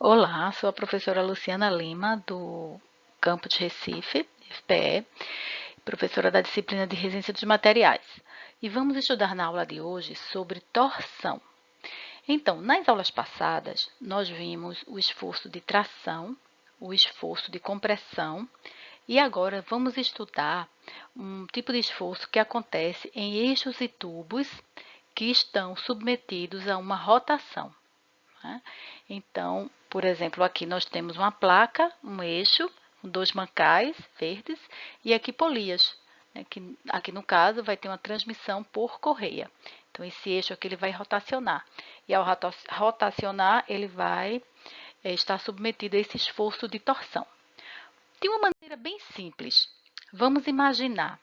Olá, sou a professora Luciana Lima, do Campus Recife, FPE, professora da disciplina de Resistência dos Materiais. E vamos estudar na aula de hoje sobre torção. Então, nas aulas passadas, nós vimos o esforço de tração, o esforço de compressão, e agora vamos estudar um tipo de esforço que acontece em eixos e tubos que estão submetidos a uma rotação. Né? Então, por exemplo, aqui nós temos uma placa, um eixo, com dois mancais verdes e aqui polias, né, que aqui no caso vai ter uma transmissão por correia. Então, esse eixo aqui ele vai rotacionar. E ao rotacionar, ele vai estar submetido a esse esforço de torção. De uma maneira bem simples, vamos imaginar,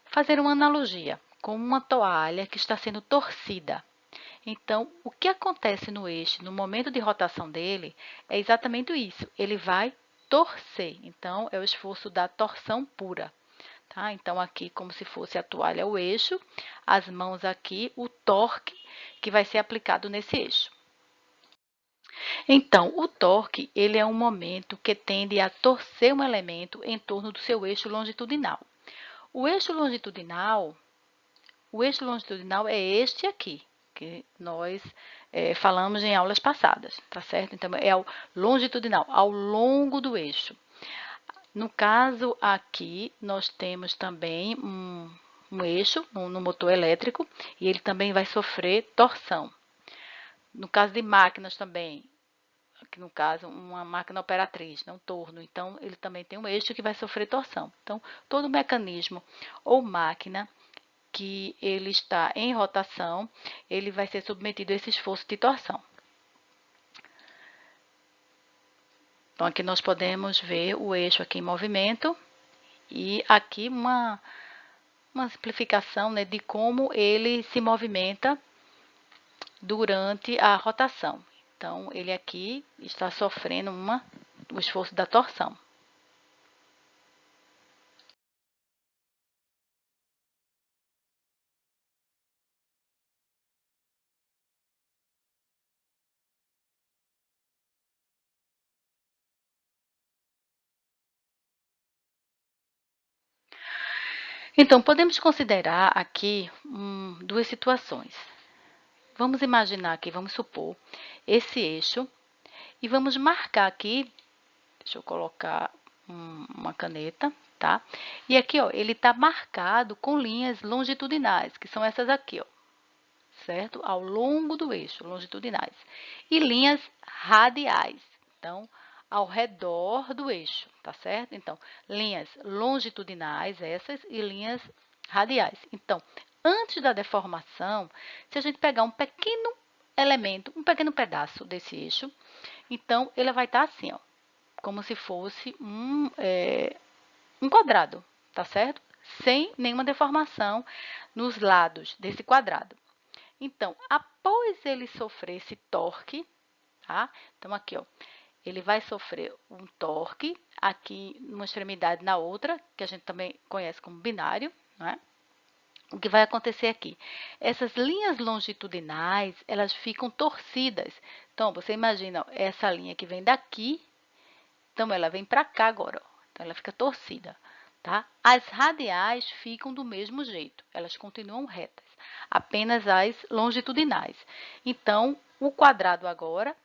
fazer uma analogia com uma toalha que está sendo torcida. Então, o que acontece no eixo, no momento de rotação dele, é exatamente isso. Ele vai torcer. Então, é o esforço da torção pura. Tá? Então, aqui, como se fosse a toalha, o eixo, as mãos aqui, o torque que vai ser aplicado nesse eixo. Então, o torque, ele é um momento que tende a torcer um elemento em torno do seu eixo longitudinal. O eixo longitudinal é este aqui, que nós falamos em aulas passadas, tá certo? Então, é o longitudinal, ao longo do eixo. No caso aqui, nós temos também um eixo no motor elétrico e ele também vai sofrer torção. No caso de máquinas também, aqui no caso, uma máquina operatriz, um torno, então ele também tem um eixo que vai sofrer torção. Então, todo mecanismo ou máquina que ele está em rotação, ele vai ser submetido a esse esforço de torção. Então, aqui nós podemos ver o eixo aqui em movimento e aqui uma simplificação, né, de como ele se movimenta durante a rotação. Então, ele aqui está sofrendo o esforço da torção. Então, podemos considerar aqui duas situações. Vamos imaginar aqui, vamos supor, esse eixo e vamos marcar aqui, deixa eu colocar uma caneta, tá? E aqui, ó, ele está marcado com linhas longitudinais, que são essas aqui, ó, certo? Ao longo do eixo, longitudinais. E linhas radiais, então, ao redor do eixo, tá certo? Então, linhas longitudinais, essas, e linhas radiais. Então, antes da deformação, se a gente pegar um pequeno elemento, um pequeno pedaço desse eixo, então, ele vai estar assim, ó, como se fosse um quadrado, tá certo? Sem nenhuma deformação nos lados desse quadrado. Então, após ele sofrer esse torque, tá? Então, aqui, ó, ele vai sofrer um torque aqui numa extremidade na outra, que a gente também conhece como binário, né? O que vai acontecer aqui? Essas linhas longitudinais, elas ficam torcidas. Então, você imagina, ó, essa linha que vem daqui, então ela vem para cá agora, ó. Então ela fica torcida, tá? As radiais ficam do mesmo jeito, elas continuam retas, apenas as longitudinais. Então, o quadrado agora,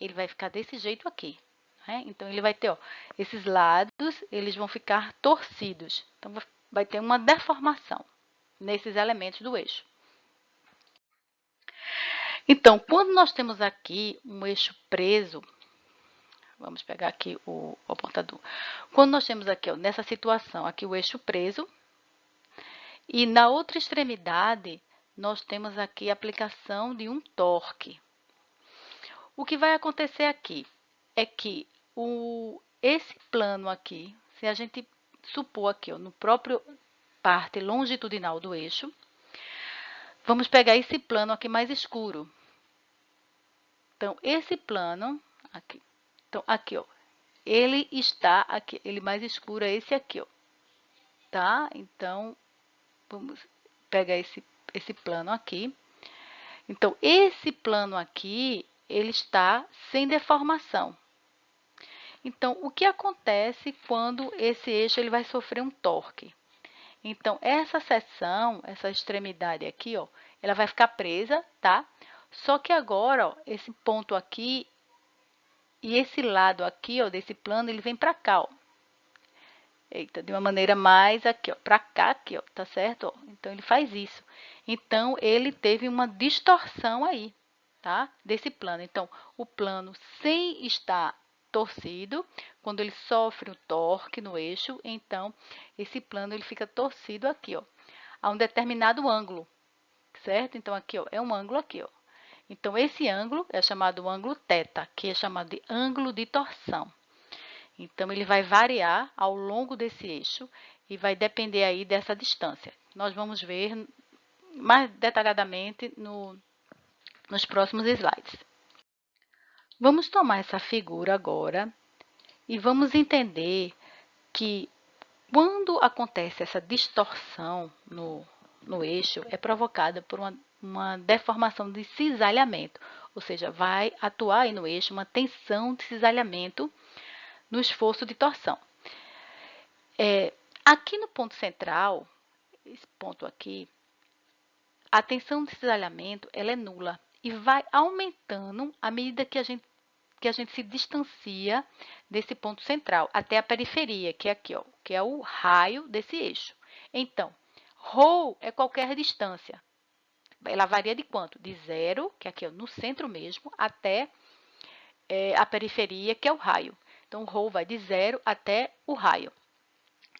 ele vai ficar desse jeito aqui, né? Então, ele vai ter, ó, esses lados, eles vão ficar torcidos. Então, vai ter uma deformação nesses elementos do eixo. Então, quando nós temos aqui um eixo preso, vamos pegar aqui o apontador. Quando nós temos aqui, ó, nessa situação, aqui o eixo preso, e na outra extremidade, nós temos aqui a aplicação de um torque. O que vai acontecer aqui é que esse plano aqui, se a gente supor aqui, ó, no próprio parte longitudinal do eixo, vamos pegar esse plano aqui mais escuro. Então, esse plano aqui, então, aqui, ó, ele está aqui, ele mais escuro é esse aqui, ó, tá? Então, vamos pegar esse plano aqui. Então, esse plano aqui, ele está sem deformação, Então, o que acontece quando esse eixo ele vai sofrer um torque? Então, essa seção, essa extremidade aqui, ó, ela vai ficar presa, tá? Só que agora, ó, esse ponto aqui e esse lado aqui, ó, desse plano, ele vem para cá, ó. Eita, de uma maneira mais aqui, ó, para cá, aqui, ó, tá certo? Ó, então, ele faz isso. Então, ele teve uma distorção aí, tá? Desse plano. Então, o plano sem estar torcido, quando ele sofre o torque no eixo, então, esse plano ele fica torcido aqui, ó, a um determinado ângulo, certo? Então, aqui, ó, é um ângulo aqui, ó. Então, esse ângulo é chamado ângulo θ, que é chamado de ângulo de torção. Então, ele vai variar ao longo desse eixo e vai depender aí dessa distância. Nós vamos ver mais detalhadamente nos próximos slides. Vamos tomar essa figura agora e vamos entender que quando acontece essa distorção no eixo, é provocada por uma deformação de cisalhamento, ou seja, vai atuar aí no eixo uma tensão de cisalhamento no esforço de torção. Aqui no ponto central, esse ponto aqui, a tensão de cisalhamento ela é nula e vai aumentando à medida que a gente se distancia desse ponto central até a periferia, que é aqui, ó, que é o raio desse eixo. Então, ρ é qualquer distância. Ela varia de quanto? De zero, que é aqui ó, no centro mesmo, até a periferia, que é o raio. Então, ρ vai de zero até o raio.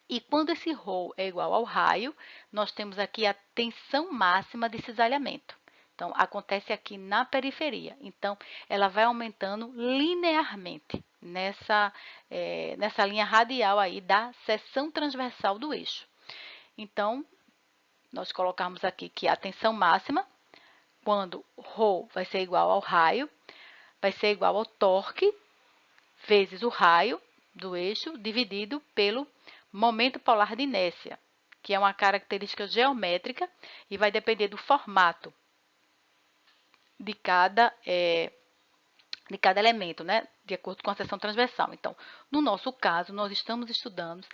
E quando esse ρ é igual ao raio, nós temos aqui a tensão máxima de cisalhamento. Então, acontece aqui na periferia. Então, ela vai aumentando linearmente nessa linha radial aí da seção transversal do eixo. Então, nós colocamos aqui que a tensão máxima, quando ρ vai ser igual ao raio, vai ser igual ao torque vezes o raio do eixo dividido pelo momento polar de inércia, que é uma característica geométrica e vai depender do formato de cada elemento, né? De acordo com a seção transversal. Então, no nosso caso, nós estamos estudando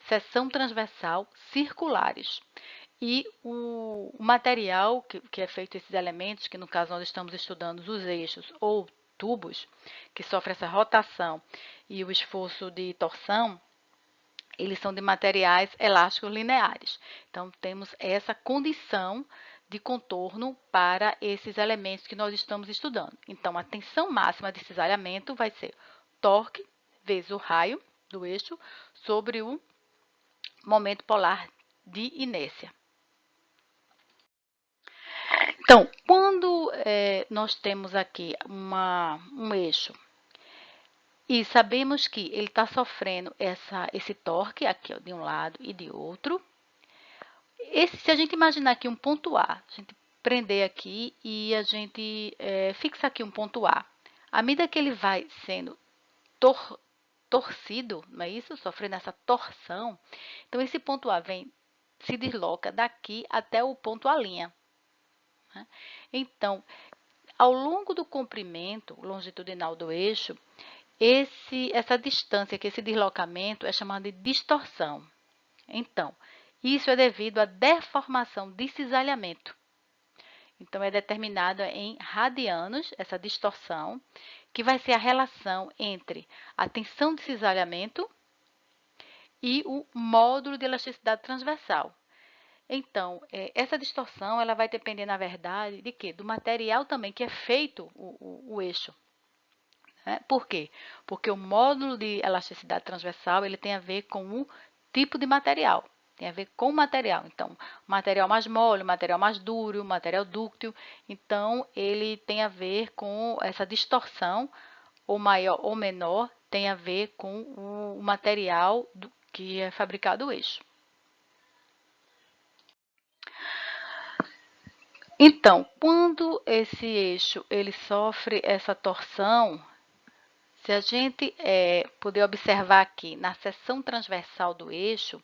seção transversal circulares. E o material que é feito esses elementos, que no caso nós estamos estudando os eixos ou tubos, que sofrem essa rotação e o esforço de torção, eles são de materiais elásticos lineares. Então, temos essa condição de contorno para esses elementos que nós estamos estudando. Então, a tensão máxima de cisalhamento vai ser torque vezes o raio do eixo sobre o momento polar de inércia. Então, quando nós temos aqui um eixo e sabemos que ele está sofrendo esse torque aqui ó, de um lado e de outro, se a gente imaginar aqui um ponto A, a gente prender aqui e a gente fixar aqui um ponto A, à medida que ele vai sendo torcido, não é isso? Sofrendo essa torção, então esse ponto A se desloca daqui até o ponto A'. Né? Então, ao longo do comprimento longitudinal do eixo, essa distância, esse deslocamento é chamado de distorção. Então, isso é devido à deformação de cisalhamento. Então, é determinada em radianos, essa distorção, que vai ser a relação entre a tensão de cisalhamento e o módulo de elasticidade transversal. Então, essa distorção ela vai depender, na verdade, de quê? Do material também que é feito o eixo. Né? Por quê? Porque o módulo de elasticidade transversal ele tem a ver com o tipo de material. Tem a ver com o material. Então, material mais mole, material mais duro, material dúctil. Então, ele tem a ver com essa distorção, ou maior ou menor, tem a ver com o material que é fabricado o eixo. Então, quando esse eixo ele sofre essa torção, se a gente puder observar aqui na seção transversal do eixo,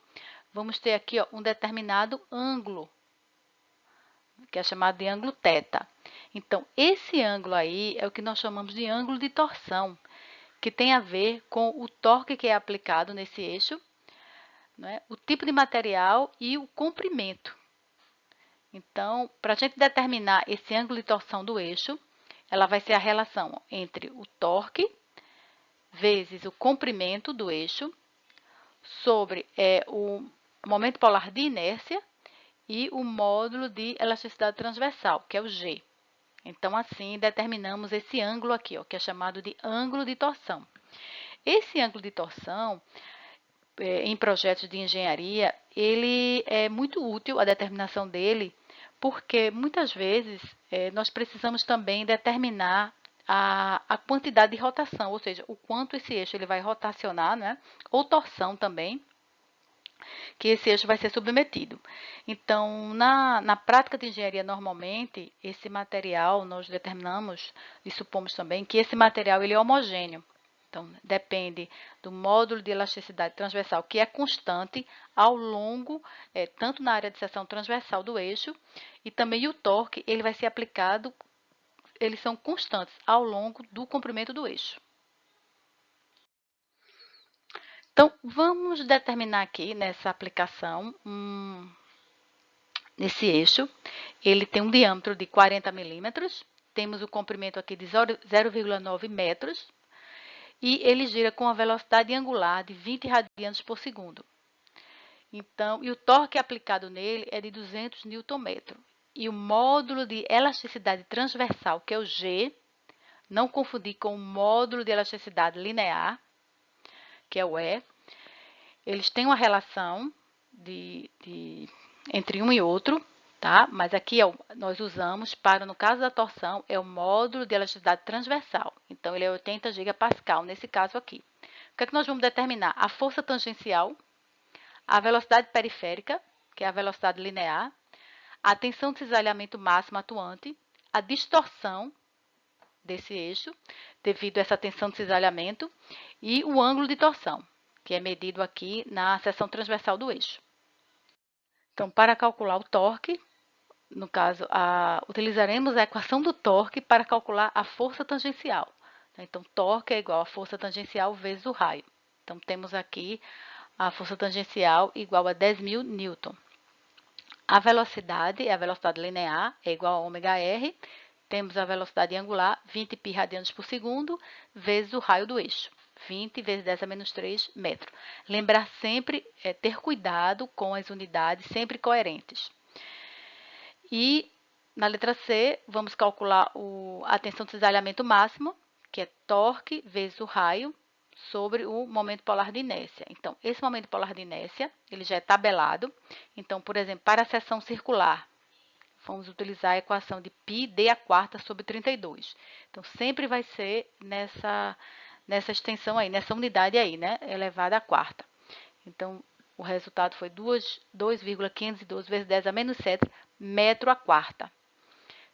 vamos ter aqui ó, um determinado ângulo, que é chamado de ângulo θ. Então, esse ângulo aí é o que nós chamamos de ângulo de torção, que tem a ver com o torque que é aplicado nesse eixo, né, o tipo de material e o comprimento. Então, para a gente determinar esse ângulo de torção do eixo, ela vai ser a relação entre o torque vezes o comprimento do eixo sobre o momento polar de inércia e o módulo de elasticidade transversal, que é o G. Então, assim, determinamos esse ângulo aqui, ó, que é chamado de ângulo de torção. Esse ângulo de torção, em projetos de engenharia, ele é muito útil, a determinação dele, porque muitas vezes nós precisamos também determinar a quantidade de rotação, ou seja, o quanto esse eixo ele vai rotacionar, né? Ou torção também, que esse eixo vai ser submetido. Então, na prática de engenharia, normalmente, esse material, nós determinamos e supomos também que esse material ele é homogêneo. Então, depende do módulo de elasticidade transversal, que é constante ao longo, tanto na área de seção transversal do eixo, e também o torque, ele vai ser aplicado, eles são constantes ao longo do comprimento do eixo. Então, vamos determinar aqui nessa aplicação, nesse eixo, ele tem um diâmetro de 40 milímetros, temos o comprimento aqui de 0,9 metros, e ele gira com a velocidade angular de 20 radianos por segundo. Então, e o torque aplicado nele é de 200 Nm. E o módulo de elasticidade transversal, que é o G, não confundir com o módulo de elasticidade linear, que é o E, eles têm uma relação entre um e outro, tá? Mas aqui nós usamos para, no caso da torção, é o módulo de elasticidade transversal. Então, ele é 80 gigapascal nesse caso aqui. O que é que nós vamos determinar? A força tangencial, a velocidade periférica, que é a velocidade linear, a tensão de cisalhamento máxima atuante, a distorção desse eixo, devido a essa tensão de cisalhamento, e o ângulo de torção, que é medido aqui na seção transversal do eixo. Então, para calcular o torque, no caso, utilizaremos a equação do torque para calcular a força tangencial. Então, torque é igual a força tangencial vezes o raio. Então, temos aqui a força tangencial igual a 10.000 newton. A velocidade é a velocidade linear, é igual a ômega r. Temos a velocidade angular, 20 π radianos por segundo, vezes o raio do eixo. 20 vezes 10 a menos 3 metros. Lembrar sempre, ter cuidado com as unidades sempre coerentes. E na letra C, vamos calcular a tensão de cisalhamento máximo, que é torque vezes o raio sobre o momento polar de inércia. Então, esse momento polar de inércia, ele já é tabelado. Então, por exemplo, para a seção circular, vamos utilizar a equação de πd a quarta sobre 32. Então, sempre vai ser nessa extensão aí, nessa unidade aí, né, elevada à quarta. Então, o resultado foi 2,512 vezes 10 a menos 7 metro à quarta.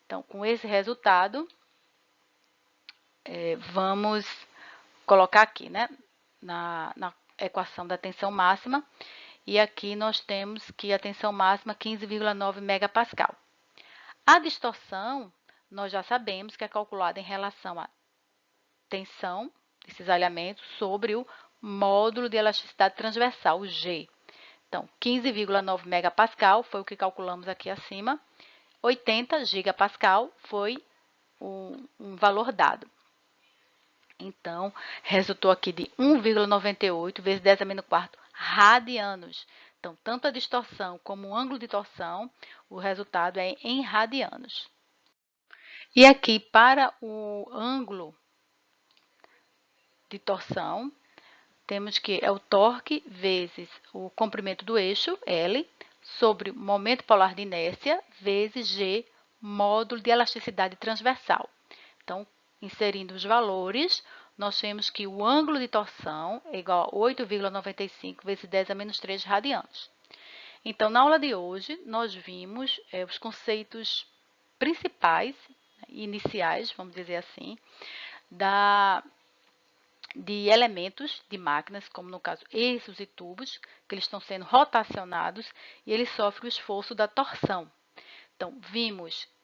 Então, com esse resultado, vamos colocar aqui, né, na equação da tensão máxima. E aqui nós temos que a tensão máxima é 15,9 megapascal. A distorção, nós já sabemos que é calculada em relação à tensão de cisalhamento sobre o módulo de elasticidade transversal, o G. Então, 15,9 megapascal foi o que calculamos aqui acima. 80 gigapascal foi um valor dado. Então, resultou aqui de 1,98 vezes 10 a menos 4 radianos. Então, tanto a distorção como o ângulo de torção, o resultado é em radianos. E aqui, para o ângulo de torção, temos que é o torque vezes o comprimento do eixo, L, sobre o momento polar de inércia, vezes G, módulo de elasticidade transversal. Então, inserindo os valores, nós temos que o ângulo de torção é igual a 8,95 vezes 10 a menos 3 radianos. Então, na aula de hoje, nós vimos os conceitos principais, iniciais, vamos dizer assim, de elementos de máquinas, como no caso eixos e tubos, que eles estão sendo rotacionados e eles sofrem o esforço da torção. Então,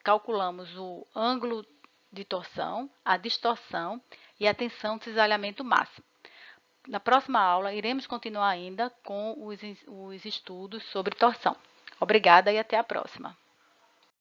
calculamos o ângulo de torção, a distorção e a tensão de cisalhamento máximo. Na próxima aula, iremos continuar ainda com os estudos sobre torção. Obrigada e até a próxima.